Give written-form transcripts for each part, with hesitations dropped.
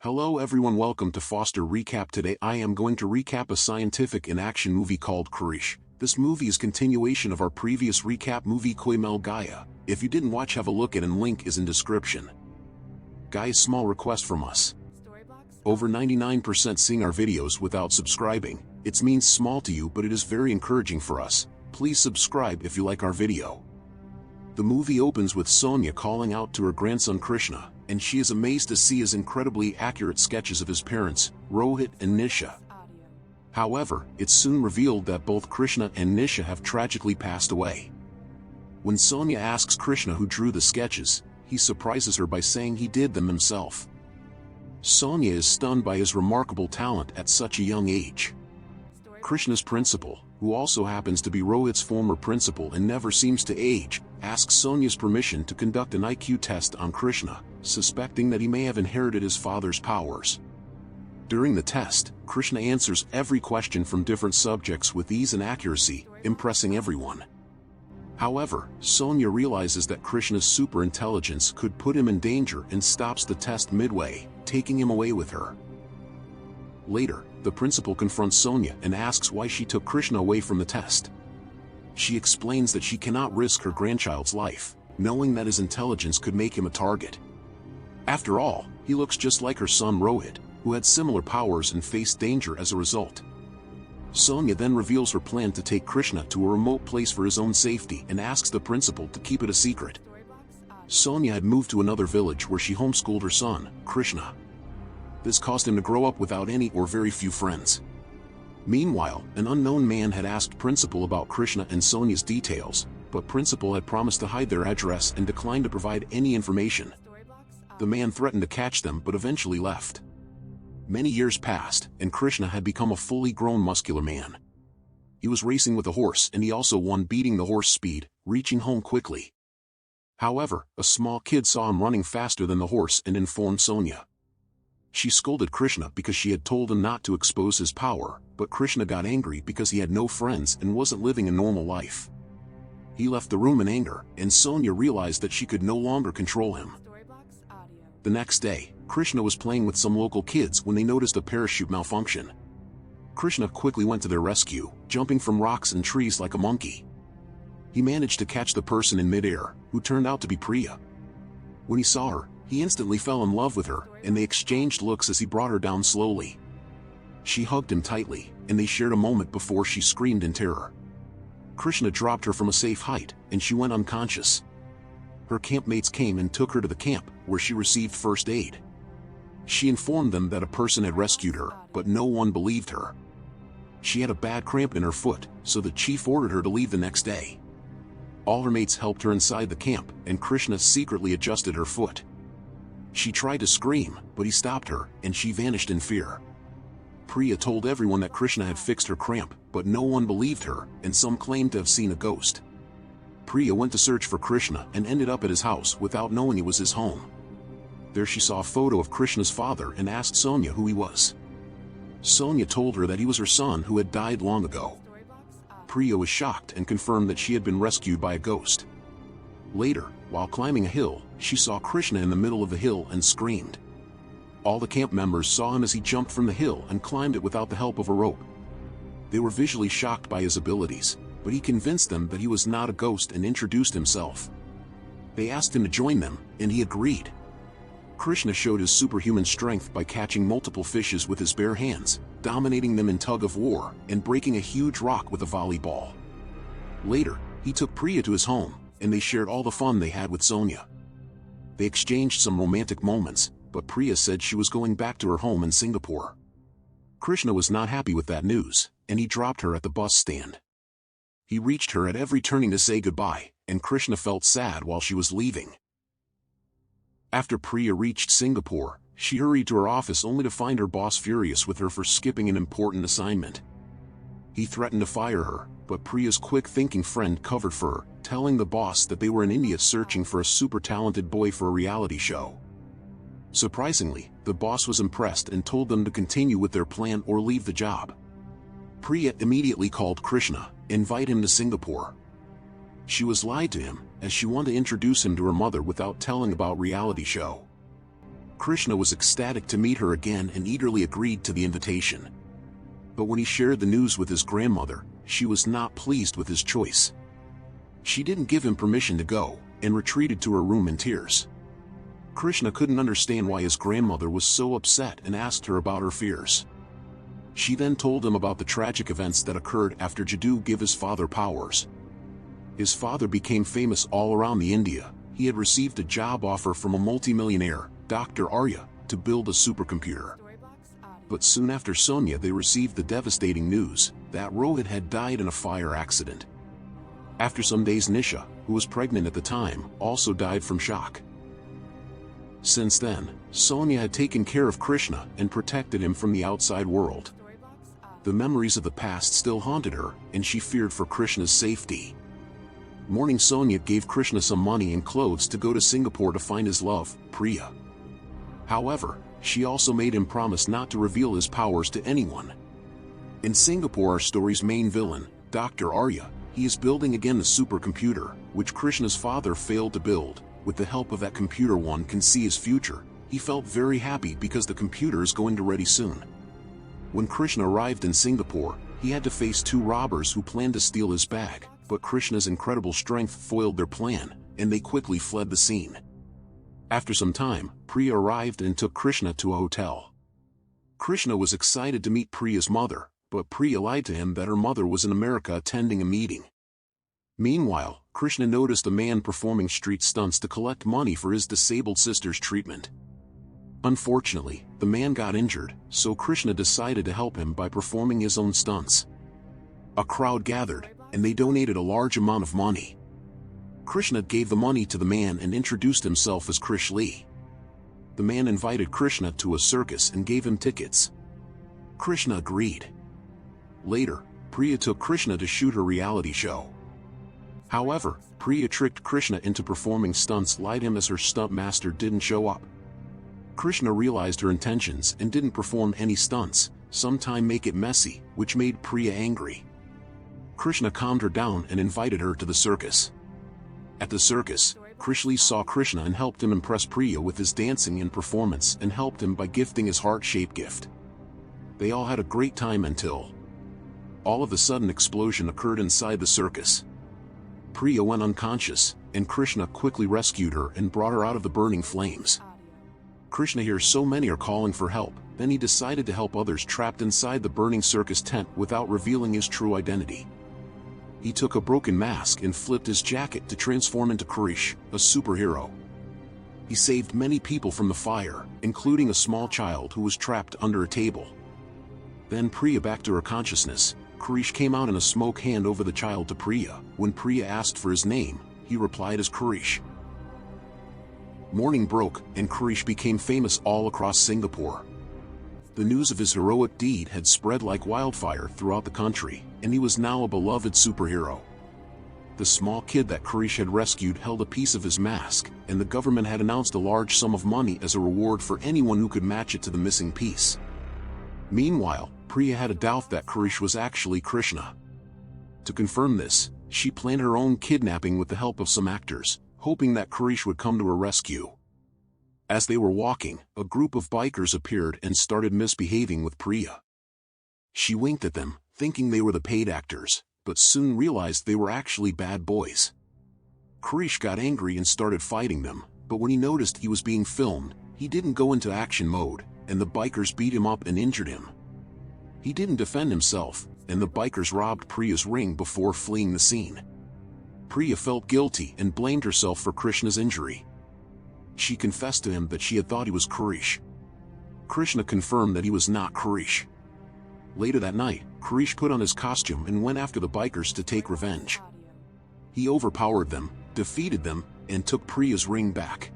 Hello everyone, welcome to Foster Recap. Today I am going to recap a scientific and action movie called Karish. This movie is continuation of our previous recap movie Koimel Gaia. If you didn't watch, have a look at it and link is in description. Guys, small request from us. Over 99% seeing our videos without subscribing. It means small to you, but it is very encouraging for us. Please subscribe if you like our video. The movie opens with Sonia calling out to her grandson Krishna, and she is amazed to see his incredibly accurate sketches of his parents, Rohit and Nisha. However, it's soon revealed that both Krishna and Nisha have tragically passed away. When Sonia asks Krishna who drew the sketches, he surprises her by saying he did them himself. Sonia is stunned by his remarkable talent at such a young age. Krishna's principal, who also happens to be Rohit's former principal and never seems to age, asks Sonia's permission to conduct an IQ test on Krishna, suspecting that he may have inherited his father's powers. During the test, Krishna answers every question from different subjects with ease and accuracy, impressing everyone. However, Sonia realizes that Krishna's super intelligence could put him in danger and stops the test midway, taking him away with her. Later, the principal confronts Sonia and asks why she took Krishna away from the test. She explains that she cannot risk her grandchild's life, knowing that his intelligence could make him a target. After all, he looks just like her son Rohit, who had similar powers and faced danger as a result. Sonia then reveals her plan to take Krishna to a remote place for his own safety and asks the principal to keep it a secret. Sonia had moved to another village where she homeschooled her son, Krishna. This caused him to grow up without any or very few friends. Meanwhile, an unknown man had asked Principal about Krishna and Sonia's details, but Principal had promised to hide their address and declined to provide any information. The man threatened to catch them but eventually left. Many years passed, and Krishna had become a fully grown muscular man. He was racing with a horse, and he also won, beating the horse speed, reaching home quickly. However, a small kid saw him running faster than the horse and informed Sonia. She scolded Krishna because she had told him not to expose his power, but Krishna got angry because he had no friends and wasn't living a normal life. He left the room in anger, and Sonia realized that she could no longer control him. The next day, Krishna was playing with some local kids when they noticed a parachute malfunction. Krishna quickly went to their rescue, jumping from rocks and trees like a monkey. He managed to catch the person in midair, who turned out to be Priya. When he saw her, he instantly fell in love with her, and they exchanged looks as he brought her down slowly. She hugged him tightly, and they shared a moment before she screamed in terror. Krishna dropped her from a safe height, and she went unconscious. Her campmates came and took her to the camp, where she received first aid. She informed them that a person had rescued her, but no one believed her. She had a bad cramp in her foot, so the chief ordered her to leave the next day. All her mates helped her inside the camp, and Krishna secretly adjusted her foot. She tried to scream, but he stopped her, and she vanished in fear. Priya told everyone that Krishna had fixed her cramp, but no one believed her, and some claimed to have seen a ghost. Priya went to search for Krishna and ended up at his house without knowing it was his home. There she saw a photo of Krishna's father and asked Sonia who he was. Sonia told her that he was her son who had died long ago. Priya was shocked and confirmed that she had been rescued by a ghost. Later, while climbing a hill, she saw Krishna in the middle of the hill and screamed. All the camp members saw him as he jumped from the hill and climbed it without the help of a rope. They were visually shocked by his abilities, but he convinced them that he was not a ghost and introduced himself. They asked him to join them, and he agreed. Krishna showed his superhuman strength by catching multiple fishes with his bare hands, dominating them in tug-of-war, and breaking a huge rock with a volleyball. Later, he took Priya to his home, and they shared all the fun they had with Sonia. They exchanged some romantic moments, but Priya said she was going back to her home in Singapore. Krishna was not happy with that news, and he dropped her at the bus stand. He reached her at every turning to say goodbye, and Krishna felt sad while she was leaving. After Priya reached Singapore, she hurried to her office only to find her boss furious with her for skipping an important assignment. He threatened to fire her, but Priya's quick-thinking friend covered for her, telling the boss that they were in India searching for a super talented boy for a reality show. Surprisingly, the boss was impressed and told them to continue with their plan or leave the job. Priya immediately called Krishna, invite him to Singapore. She was lied to him, as she wanted to introduce him to her mother without telling about reality show. Krishna was ecstatic to meet her again and eagerly agreed to the invitation. But when he shared the news with his grandmother, she was not pleased with his choice. She didn't give him permission to go, and retreated to her room in tears. Krishna couldn't understand why his grandmother was so upset and asked her about her fears. She then told him about the tragic events that occurred after Jadoo gave his father powers. His father became famous all around the India. He had received a job offer from a multimillionaire, Dr. Arya, to build a supercomputer. But soon after Sonia they received the devastating news that Rohit had died in a fire accident. After some days Nisha, who was pregnant at the time, also died from shock. Since then, Sonia had taken care of Krishna and protected him from the outside world. The memories of the past still haunted her, and she feared for Krishna's safety. Morning Sonia gave Krishna some money and clothes to go to Singapore to find his love, Priya. However, she also made him promise not to reveal his powers to anyone. In Singapore, our story's main villain, Dr. Arya, he is building again the supercomputer, which Krishna's father failed to build. With the help of that computer, one can see his future. He felt very happy because the computer is going to ready soon. When Krishna arrived in Singapore, he had to face two robbers who planned to steal his bag, but Krishna's incredible strength foiled their plan, and they quickly fled the scene. After some time, Priya arrived and took Krishna to a hotel. Krishna was excited to meet Priya's mother, but Priya lied to him that her mother was in America attending a meeting. Meanwhile, Krishna noticed a man performing street stunts to collect money for his disabled sister's treatment. Unfortunately, the man got injured, so Krishna decided to help him by performing his own stunts. A crowd gathered, and they donated a large amount of money. Krishna gave the money to the man and introduced himself as Krish Lee. The man invited Krishna to a circus and gave him tickets. Krishna agreed. Later, Priya took Krishna to shoot her reality show. However, Priya tricked Krishna into performing stunts, lied him as her stunt master didn't show up. Krishna realized her intentions and didn't perform any stunts, sometime make it messy, which made Priya angry. Krishna calmed her down and invited her to the circus. At the circus, Krish Lee saw Krishna and helped him impress Priya with his dancing and performance and helped him by gifting his heart-shaped gift. They all had a great time until all of a sudden explosion occurred inside the circus. Priya went unconscious, and Krishna quickly rescued her and brought her out of the burning flames. Krishna hears so many are calling for help, then he decided to help others trapped inside the burning circus tent without revealing his true identity. He took a broken mask and flipped his jacket to transform into Krish, a superhero. He saved many people from the fire, including a small child who was trapped under a table. Then Priya back to her consciousness. Krish came out in a smoke, hand over the child to Priya. When Priya asked for his name, he replied as Krish. Morning broke, and Krish became famous all across Singapore. The news of his heroic deed had spread like wildfire throughout the country, and he was now a beloved superhero. The small kid that Krish had rescued held a piece of his mask, and the government had announced a large sum of money as a reward for anyone who could match it to the missing piece. Meanwhile, Priya had a doubt that Krish was actually Krishna. To confirm this, she planned her own kidnapping with the help of some actors, hoping that Krish would come to her rescue. As they were walking, a group of bikers appeared and started misbehaving with Priya. She winked at them, thinking they were the paid actors, but soon realized they were actually bad boys. Krish got angry and started fighting them, but when he noticed he was being filmed, he didn't go into action mode, and the bikers beat him up and injured him. He didn't defend himself, and the bikers robbed Priya's ring before fleeing the scene. Priya felt guilty and blamed herself for Krishna's injury. She confessed to him that she had thought he was Krish. Krishna confirmed that he was not Krish. Later that night, Krish put on his costume and went after the bikers to take revenge. He overpowered them, defeated them, and took Priya's ring back.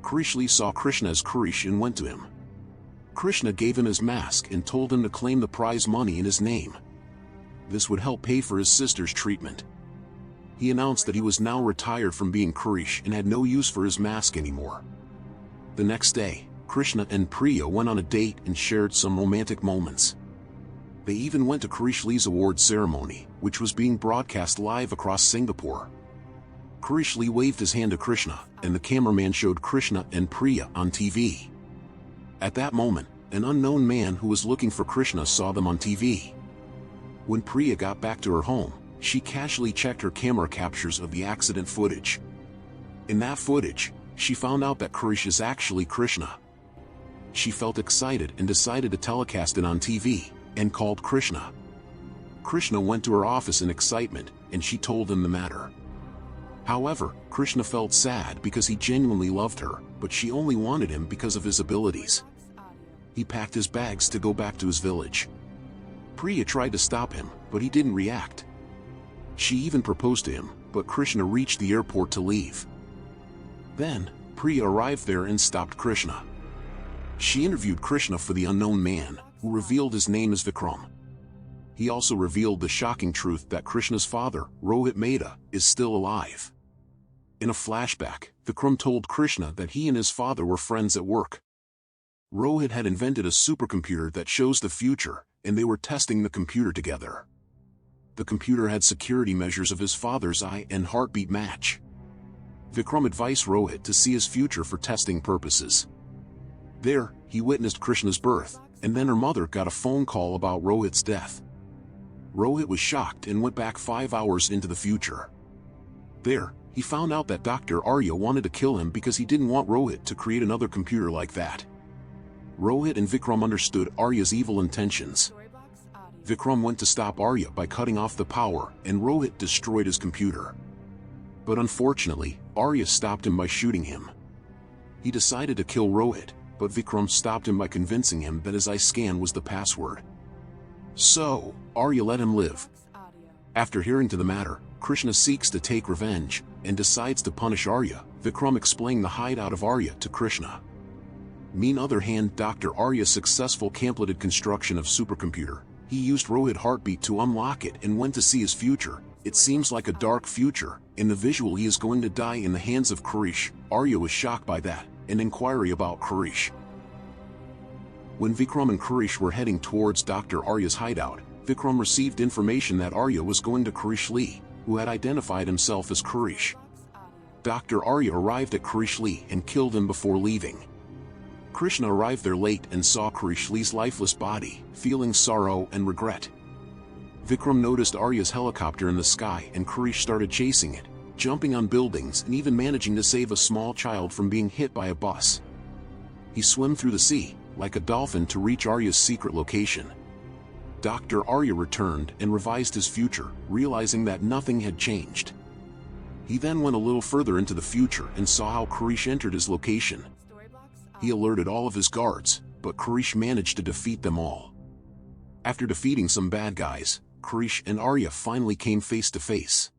Krish Lee saw Krishna as Krish and went to him. Krishna gave him his mask and told him to claim the prize money in his name. This would help pay for his sister's treatment. He announced that he was now retired from being Krish and had no use for his mask anymore. The next day, Krishna and Priya went on a date and shared some romantic moments. They even went to Krish Lee's award ceremony, which was being broadcast live across Singapore. Kurish Lee waved his hand to Krishna, and the cameraman showed Krishna and Priya on TV. At that moment, an unknown man who was looking for Krishna saw them on TV. When Priya got back to her home, she casually checked her camera captures of the accident footage. In that footage, she found out that Kurish is actually Krishna. She felt excited and decided to telecast it on TV, and called Krishna. Krishna went to her office in excitement, and she told him the matter. However, Krishna felt sad because he genuinely loved her, but she only wanted him because of his abilities. He packed his bags to go back to his village. Priya tried to stop him, but he didn't react. She even proposed to him, but Krishna reached the airport to leave. Then, Priya arrived there and stopped Krishna. She interviewed Krishna for the unknown man, who revealed his name as Vikram. He also revealed the shocking truth that Krishna's father, Rohit Mehta, is still alive. In a flashback, Vikram told Krishna that he and his father were friends at work. Rohit had invented a supercomputer that shows the future, and they were testing the computer together. The computer had security measures of his father's eye and heartbeat match. Vikram advised Rohit to see his future for testing purposes. There, he witnessed Krishna's birth, and then her mother got a phone call about Rohit's death. Rohit was shocked and went back 5 hours into the future. There, he found out that Dr. Arya wanted to kill him because he didn't want Rohit to create another computer like that. Rohit and Vikram understood Arya's evil intentions. Vikram went to stop Arya by cutting off the power, and Rohit destroyed his computer. But unfortunately, Arya stopped him by shooting him. He decided to kill Rohit, but Vikram stopped him by convincing him that his eye scan was the password. So, Arya let him live. After hearing to the matter, Krishna seeks to take revenge, and decides to punish Arya. Vikram explained the hideout of Arya to Krishna. On other hand, Dr. Arya's successful completed construction of supercomputer. He used Rohit heartbeat to unlock it and went to see his future. It seems like a dark future. In the visual, he is going to die in the hands of Kurish. Arya was shocked by that, and inquiry about Kurish. When Vikram and Kurish were heading towards Dr. Arya's hideout, Vikram received information that Arya was going to Kurish Lee, who had identified himself as Kurish. Dr. Arya arrived at Kurish Lee and killed him before leaving. Krishna arrived there late and saw Kurish Lee's lifeless body, feeling sorrow and regret. Vikram noticed Arya's helicopter in the sky and Kurish started chasing it, jumping on buildings and even managing to save a small child from being hit by a bus. He swam through the sea, like a dolphin, to reach Arya's secret location. Dr. Arya returned and revised his future, realizing that nothing had changed. He then went a little further into the future and saw how Kurish entered his location. He alerted all of his guards, but Kurish managed to defeat them all. After defeating some bad guys, Kurish and Arya finally came face to face.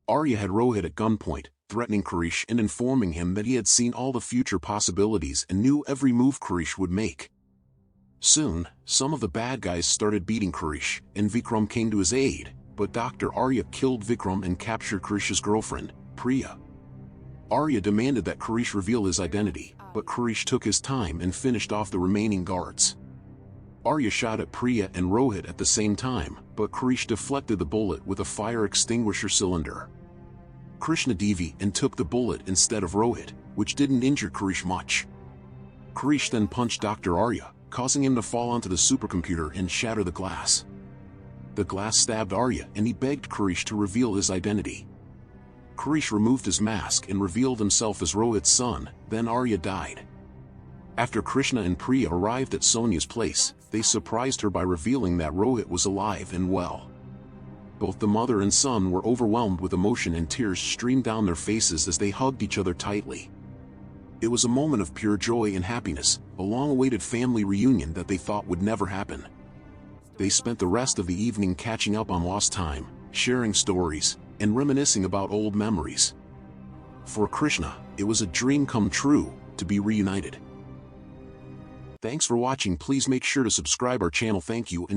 Arya had Rohit at gunpoint, threatening Kurish and informing him that he had seen all the future possibilities and knew every move Kurish would make. Soon, some of the bad guys started beating Kurish, and Vikram came to his aid, but Dr. Arya killed Vikram and captured Kurish's girlfriend, Priya. Arya demanded that Kurish reveal his identity, but Kurish took his time and finished off the remaining guards. Arya shot at Priya and Rohit at the same time, but Kurish deflected the bullet with a fire extinguisher cylinder. Krishna Devi and took the bullet instead of Rohit, which didn't injure Kurish much. Kurish then punched Dr. Arya, causing him to fall onto the supercomputer and shatter the glass. The glass stabbed Arya and he begged Kurish to reveal his identity. Kurish removed his mask and revealed himself as Rohit's son, then Arya died. After Krishna and Priya arrived at Sonia's place, they surprised her by revealing that Rohit was alive and well. Both the mother and son were overwhelmed with emotion and tears streamed down their faces as they hugged each other tightly. It was a moment of pure joy and happiness, a long-awaited family reunion that they thought would never happen. They spent the rest of the evening catching up on lost time, sharing stories, and reminiscing about old memories. For Krishna, it was a dream come true to be reunited. Thanks for watching. Please make sure to subscribe our channel. Thank you and